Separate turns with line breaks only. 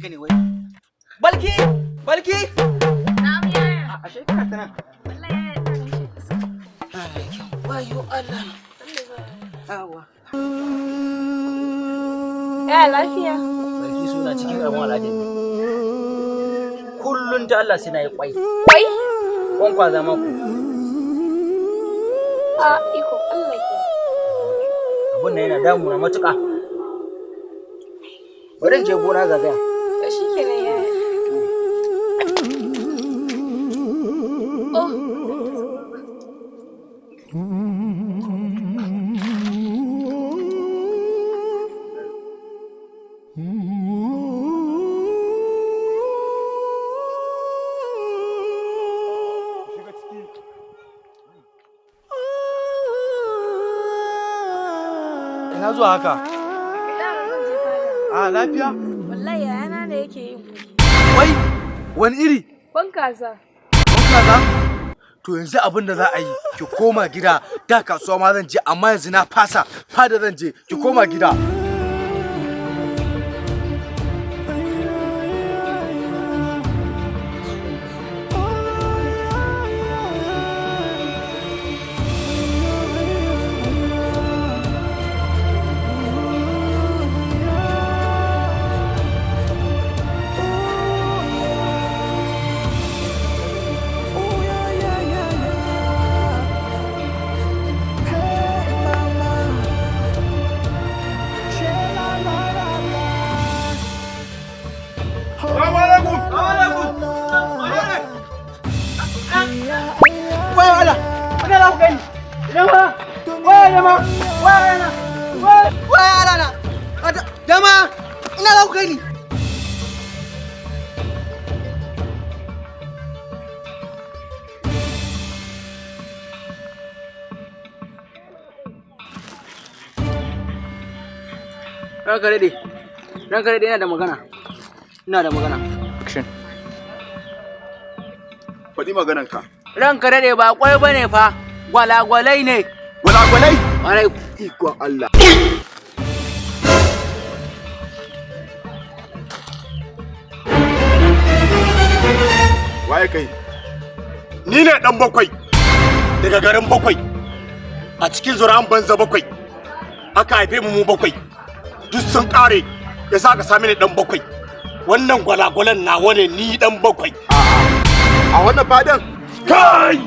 ka ne wai. Balki! Balki!
Na'am yaya.
A shekara tana.
Wallahi yaya ta nishe kasa.
Wayo Allah. Awa.
Ya lafiya.
Balki suna cikin ƙaramin al'adun. Kullum ta Allah sai na yi kwai.
Kwai?
Kwan kwaza maku.
A iko Allah ke.
Abun nan yana damuna matuƙa. Bari in je gona zagaya.
To shi kenan yaya. Oh.
Ina zuwa haka? A lafiya?
Wallahi yana da yake yin kuɗi.
Wai, wani iri?
Kwan kaza.
Kun kaza? To yanzu abin da za a yi, ki koma gida. Da kasuwa ma zan je, amma yanzu na fasa. Fada zan je, ki koma gida.
Ranka daɗe ina da magana. Ina da magana.
Action. Faɗi maganarka.
Ranka daɗe ba kwai bane fa. Gwalagwalai ne.
Gwalagwalai?
Ƙwarai.
Ikon Allah. Waye kai? Ni ne ɗan bakwai. Daga garin bakwai. A cikin zura'an banza bakwai. Aka haife mu bakwai. Duk sun ƙare. Ya sa ka sami ni ɗan bakwai. Wannan gwalagwalan nawa ne ni ɗan bakwai. A wannan fadan? Kai!